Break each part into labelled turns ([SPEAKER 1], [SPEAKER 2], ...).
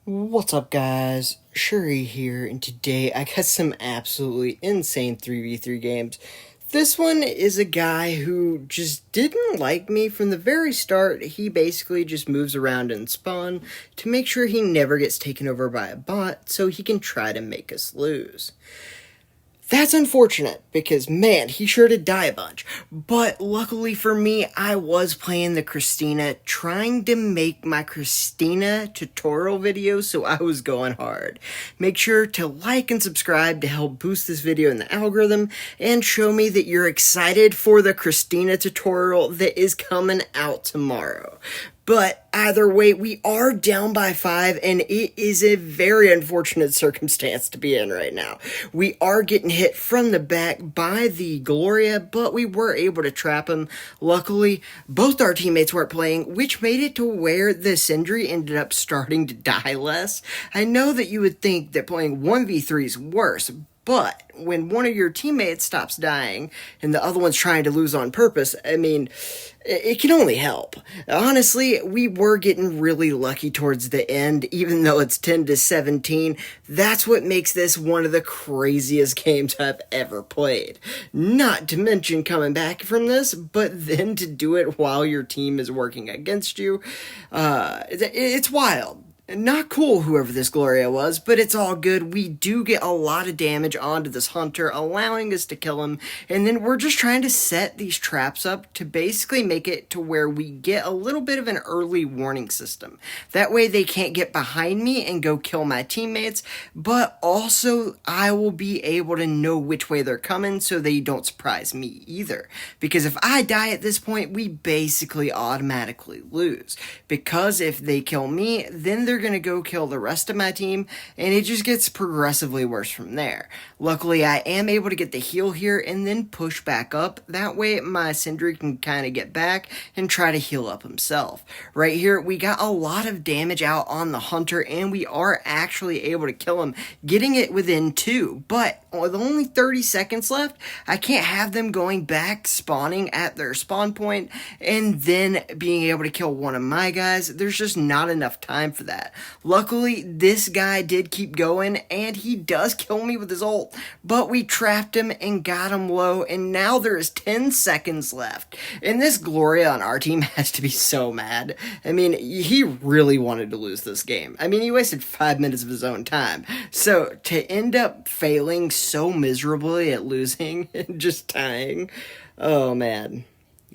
[SPEAKER 1] What's up, guys? Shouri here, and today I got some absolutely insane 3v3 games. This one is a guy who just didn't like me from the very start. He basically just moves around and spawn to make sure he never gets taken over by a bot so he can try to make us lose. That's unfortunate, because, man, he sure did die a bunch. But luckily for me, I was playing the Christina, trying to make my Christina tutorial video, so I was going hard. Make sure to like and subscribe to help boost this video in the algorithm, and show me that you're excited for the Christina tutorial that is coming out tomorrow. But either way, we are down by 5, and it is a very unfortunate circumstance to be in right now. We are getting hit from the back by the Gloria, but we were able to trap him. Luckily, both our teammates weren't playing, which made it to where the Sindri ended up starting to die less. I know that you would think that playing 1v3 is worse, but when one of your teammates stops dying and the other one's trying to lose on purpose, I mean, it can only help. Honestly, we were getting really lucky towards the end, even though it's 10-17. That's what makes this one of the craziest games I've ever played. Not to mention coming back from this, but then to do it while your team is working against you. It's wild. Not cool, whoever this Gloria was, but it's all good. We do get a lot of damage onto this hunter, allowing us to kill him, and then we're just trying to set these traps up to basically make it to where we get a little bit of an early warning system. That way they can't get behind me and go kill my teammates, but also I will be able to know which way they're coming so they don't surprise me either. Because if I die at this point, we basically automatically lose. Because if they kill me, then they're going to go kill the rest of my team, and it just gets progressively worse from there. Luckily, I am able to get the heal here and then push back up. That way, my Sindri can kind of get back and try to heal up himself. Right here, we got a lot of damage out on the hunter, and we are actually able to kill him, getting it within 2. But with only 30 seconds left, I can't have them going back, spawning at their spawn point, and then being able to kill one of my guys. There's just not enough time for that. Luckily, this guy did keep going, and he does kill me with his ult, but we trapped him and got him low, and now there is 10 seconds left. And this Gloria on our team has to be so mad. I mean, he really wanted to lose this game. I mean, he wasted 5 minutes of his own time. So, to end up failing so miserably at losing and just dying, oh man.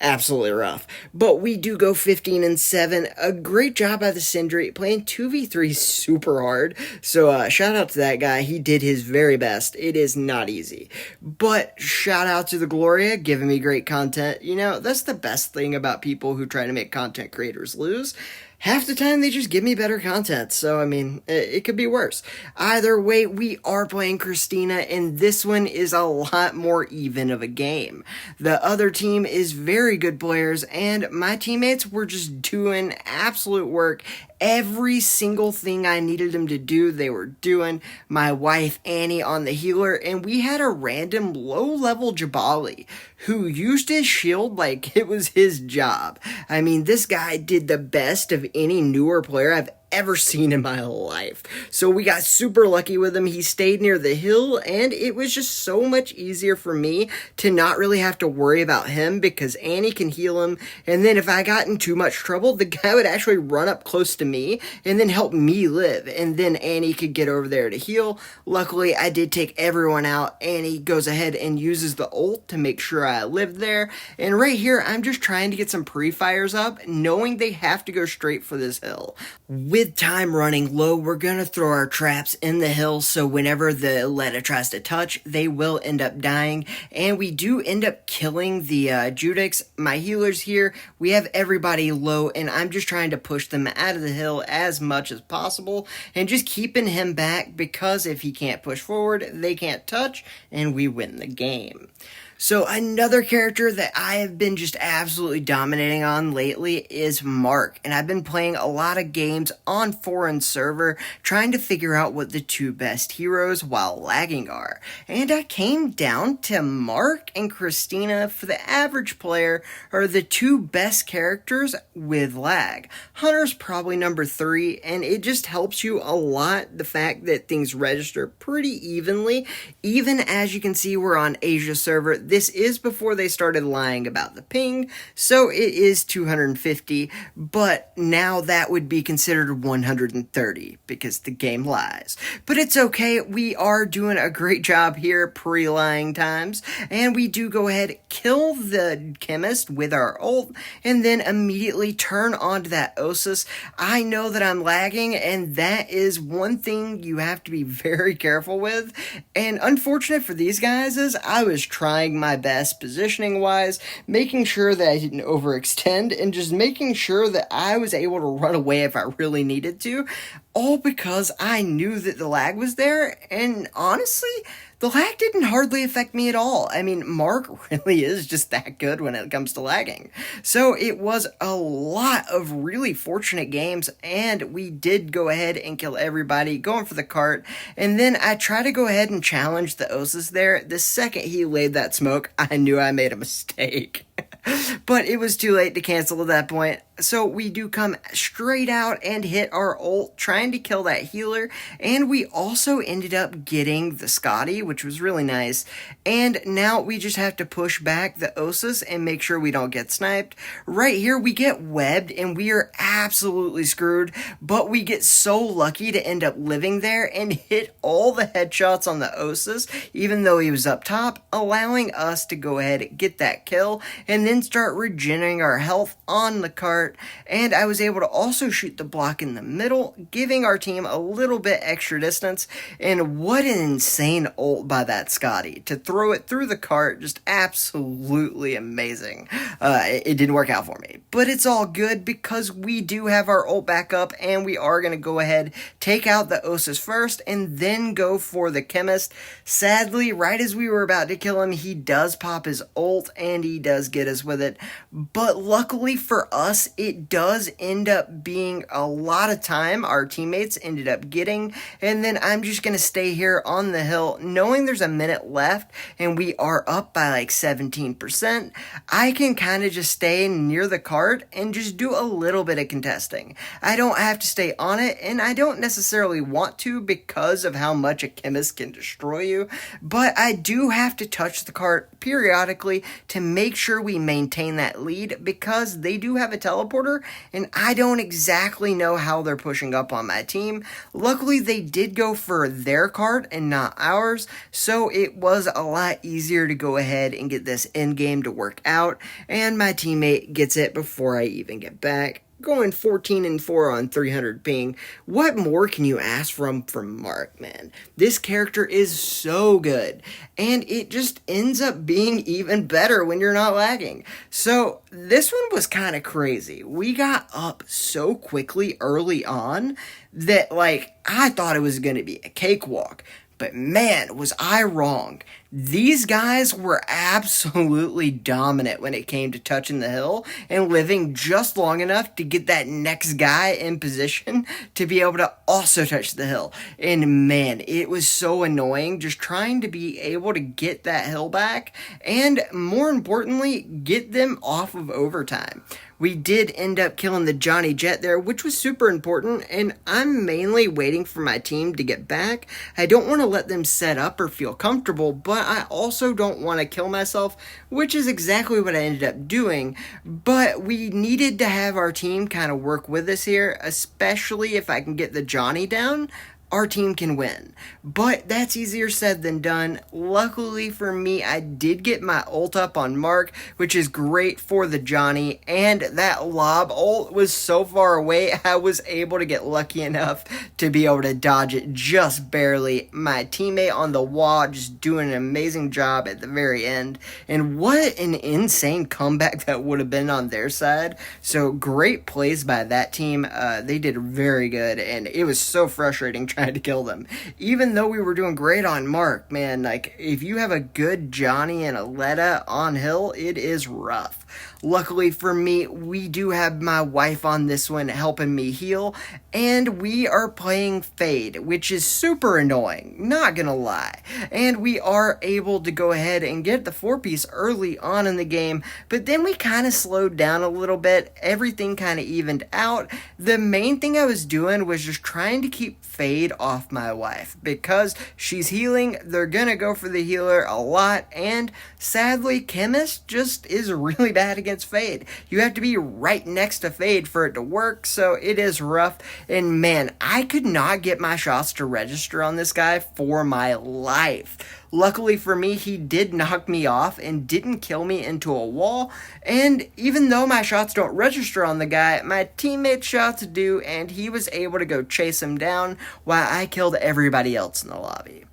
[SPEAKER 1] Absolutely rough. But we do go 15-7. A great job by the Sindri. Playing 2v3 super hard. So shout out to that guy. He did his very best. It is not easy. But shout out to the Gloria, giving me great content. You know, that's the best thing about people who try to make content creators lose. Half the time, they just give me better content, so, I mean, it could be worse. Either way, we are playing Christina, and this one is a lot more even of a game. The other team is very good players, and my teammates were just doing absolute work. Every single thing I needed them to do, they were doing. My wife, Annie, on the healer, and we had a random low-level Jabali who used his shield like it was his job. I mean, this guy did the best of any newer player I've ever seen in my life. So we got super lucky with him. He stayed near the hill, and it was just so much easier for me to not really have to worry about him because Annie can heal him, and then if I got in too much trouble, the guy would actually run up close to me and then help me live, and then Annie could get over there to heal. Luckily, I did take everyone out. Annie goes ahead and uses the ult to make sure I lived there, and right here, I'm just trying to get some pre-fires up, knowing they have to go straight for this hill. With time running low, we're going to throw our traps in the hill, so whenever the Letta tries to touch, they will end up dying, and we do end up killing the Judix. My healers here, we have everybody low, and I'm just trying to push them out of the hill as much as possible, and just keeping him back, because if he can't push forward, they can't touch, and we win the game. So another character that I have been just absolutely dominating on lately is Mark, and I've been playing a lot of games on foreign server trying to figure out what the two best heroes while lagging are. And I came down to Mark and Christina for the average player are the two best characters with lag. Hunter's probably number 3, and it just helps you a lot, the fact that things register pretty evenly. Even as you can see, we're on Asia server. This is before they started lying about the ping, so it is 250, but now that would be considered 130 because the game lies. But it's okay, we are doing a great job here pre-lying times, and we do go ahead, kill the chemist with our ult, and then immediately turn onto that Osus. I know that I'm lagging, and that is one thing you have to be very careful with, and unfortunate for these guys is I was trying my best positioning wise, making sure that I didn't overextend, and just making sure that I was able to run away if I really needed to, all because I knew that the lag was there, and honestly, the lag didn't hardly affect me at all. I mean, Mark really is just that good when it comes to lagging. So it was a lot of really fortunate games, and we did go ahead and kill everybody, going for the cart, and then I tried to go ahead and challenge the Osus there. The second he laid that smoke, I knew I made a mistake. But it was too late to cancel at that point. So we do come straight out and hit our ult, trying to kill that healer, and we also ended up getting the Scotty, which was really nice, and now we just have to push back the Osus and make sure we don't get sniped. Right here, we get webbed, and we are absolutely screwed, but we get so lucky to end up living there and hit all the headshots on the Osus, even though he was up top, allowing us to go ahead and get that kill, and then start regenerating our health on the cart. And I was able to also shoot the block in the middle, giving our team a little bit extra distance. And what an insane ult by that Scotty to throw it through the cart, just absolutely amazing. It didn't work out for me, but it's all good because we do have our ult back up, and we are going to go ahead, take out the Osus first, and then go for the chemist. Sadly, right as we were about to kill him, he does pop his ult, and he does get us with it. But luckily for us, it does end up being a lot of time our teammates ended up getting, and then I'm just going to stay here on the hill knowing there's a minute left and we are up by like 17%. I can kind of just stay near the cart and just do a little bit of contesting. I don't have to stay on it, and I don't necessarily want to because of how much a chemist can destroy you, but I do have to touch the cart periodically to make sure we maintain that lead because they do have a teleporter, and I don't exactly know how they're pushing up on my team. Luckily, they did go for their cart and not ours, so it was a lot easier to go ahead and get this end game to work out, and my teammate gets it before I even get back. Going 14-4 on 300 ping. What more can you ask from Mark, man? This character is so good, and it just ends up being even better when you're not lagging. So this one was kind of crazy. We got up so quickly early on that, like, I thought it was going to be a cakewalk. But man, was I wrong. These guys were absolutely dominant when it came to touching the hill and living just long enough to get that next guy in position to be able to also touch the hill. And man, it was so annoying just trying to be able to get that hill back and, more importantly, get them off of overtime. We did end up killing the Johnny Jet there, which was super important, and I'm mainly waiting for my team to get back. I don't want to let them set up or feel comfortable, but I also don't want to kill myself, which is exactly what I ended up doing. But we needed to have our team kind of work with us here, especially if I can get the Johnny down. Our team can win. But that's easier said than done. Luckily for me, I did get my ult up on Mark, which is great for the Johnny, and that lob ult was so far away, I was able to get lucky enough to be able to dodge it just barely. My teammate on the wall just doing an amazing job at the very end, and what an insane comeback that would have been on their side. So great plays by that team. They did very good, and it was so frustrating trying trying to kill them. Even though we were doing great on Mark, man, like, if you have a good Johnny and a Letta on hill, it is rough. Luckily for me, we do have my wife on this one helping me heal, and we are playing Fade, which is super annoying, not gonna lie. And we are able to go ahead and get the 4-piece early on in the game, but then we kind of slowed down a little bit, everything kind of evened out. The main thing I was doing was just trying to keep Fade off my wife, because she's healing, they're gonna go for the healer a lot, and sadly, Chemist just is really bad against Fade. You have to be right next to Fade for it to work, so it is rough. And man, I could not get my shots to register on this guy for my life. Luckily for me, he did knock me off and didn't kill me into a wall. And even though my shots don't register on the guy, my teammate's shots do, and he was able to go chase him down while I killed everybody else in the lobby.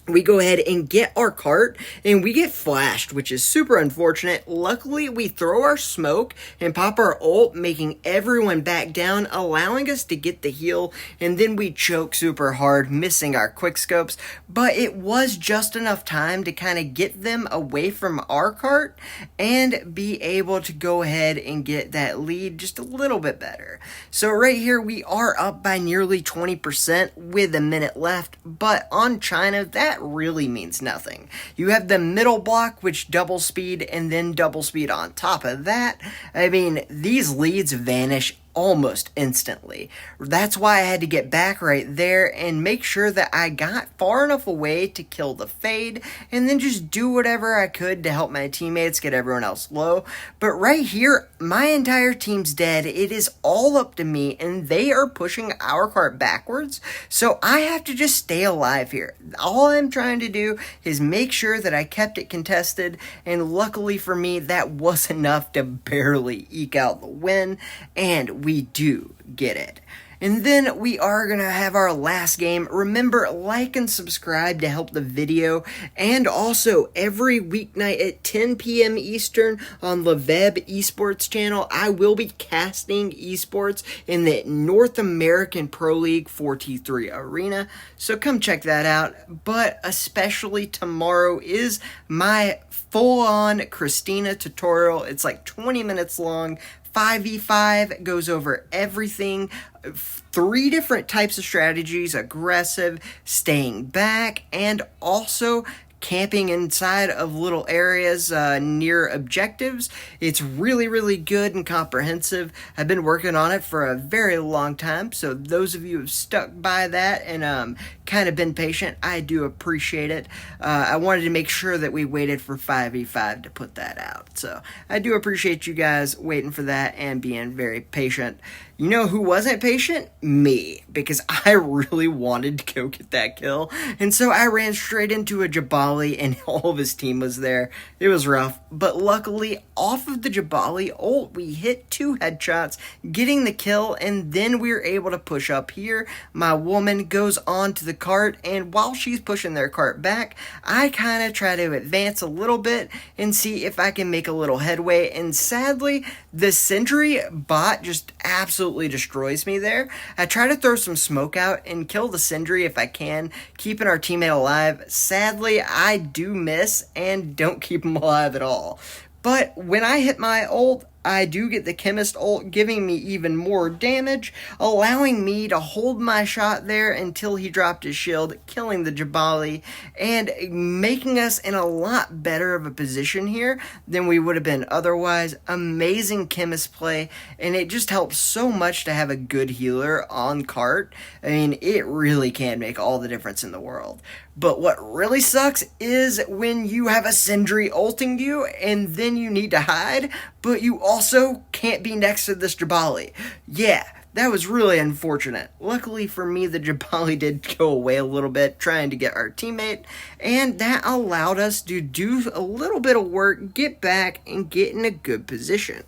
[SPEAKER 1] We go ahead and get our cart, and we get flashed, which is super unfortunate. Luckily, we throw our smoke and pop our ult, making everyone back down, allowing us to get the heal, and then we choke super hard, missing our quickscopes. But it was just enough time to kind of get them away from our cart and be able to go ahead and get that lead just a little bit better. So right here, we are up by nearly 20% with a minute left, but on China, that really means nothing. You have the middle block, which double speed, and then double speed on top of that. I mean, these leads vanish almost instantly. That's why I had to get back right there and make sure that I got far enough away to kill the Fade, and then just do whatever I could to help my teammates get everyone else low. But right here, my entire team's dead. It is all up to me, and they are pushing our cart backwards, so I have to just stay alive here. All I'm trying to do is make sure that I kept it contested, and luckily for me, that was enough to barely eke out the win, and we do get it. And then we are going to have our last game. Remember, like and subscribe to help the video. And also, every weeknight at 10 p.m. Eastern on Leveb Esports channel, I will be casting esports in the North American Pro League 4T3 arena. So come check that out. But especially tomorrow is my full-on Christina tutorial. It's like 20 minutes long. 5v5 goes over everything, 3 different types of strategies: aggressive, staying back, and also camping inside of little areas near objectives. It's really, really good and comprehensive. I've been working on it for a very long time, so those of you who have stuck by that and kind of been patient, I do appreciate it. I wanted to make sure that we waited for 5v5 to put that out, so I do appreciate you guys waiting for that and being very patient. You know who wasn't patient? Me, because I really wanted to go get that kill, and so I ran straight into a Jabali, and all of his team was there. It was rough, but luckily, off of the Jabali ult, we hit 2 headshots, getting the kill, and then we were able to push up here. My woman goes on to the cart, and while she's pushing their cart back, I kind of try to advance a little bit and see if I can make a little headway, and sadly, the Sentry bot just absolutely destroys me there. I try to throw some smoke out and kill the Sentry if I can, keeping our teammate alive. Sadly, I do miss and don't keep him alive at all. But when I hit my ult, I do get the Chemist ult, giving me even more damage, allowing me to hold my shot there until he dropped his shield, killing the Jabali, and making us in a lot better of a position here than we would have been otherwise. Amazing Chemist play, and it just helps so much to have a good healer on cart. I mean, it really can make all the difference in the world. But what really sucks is when you have a Sentry ulting you, and then you need to hide, but you also can't be next to this Jabali. Yeah, that was really unfortunate. Luckily for me, the Jabali did go away a little bit trying to get our teammate, and that allowed us to do a little bit of work, get back, and get in a good position.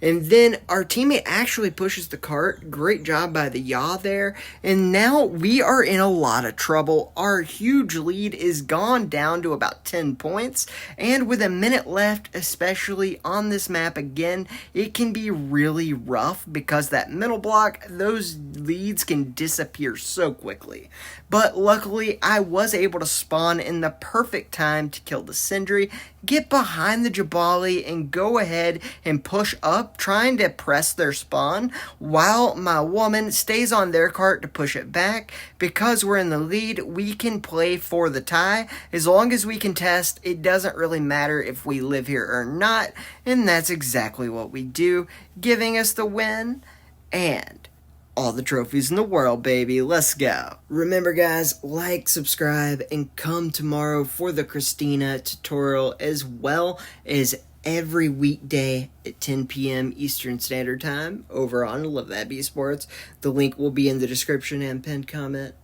[SPEAKER 1] And then our teammate actually pushes the cart. Great job by the yaw there. And now we are in a lot of trouble. Our huge lead is gone down to about 10 points. And with a minute left, especially on this map again, it can be really rough because that middle block, those leads can disappear so quickly. But luckily, I was able to spawn in the perfect time to kill the Sentry, get behind the Jabali, and go ahead and push up, trying to press their spawn, while my woman stays on their cart to push it back. Because we're in the lead, we can play for the tie. As long as we contest, it doesn't really matter if we live here or not, and that's exactly what we do, giving us the win, and all the trophies in the world, baby. Let's go. Remember, guys, like, subscribe, and come tomorrow for the Christina tutorial, as well as every weekday at 10 p.m. Eastern Standard Time over on Love That Bee Sports. The link will be in the description and pinned comment.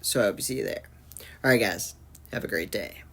[SPEAKER 1] So I hope to see you there. Alright, guys. Have a great day.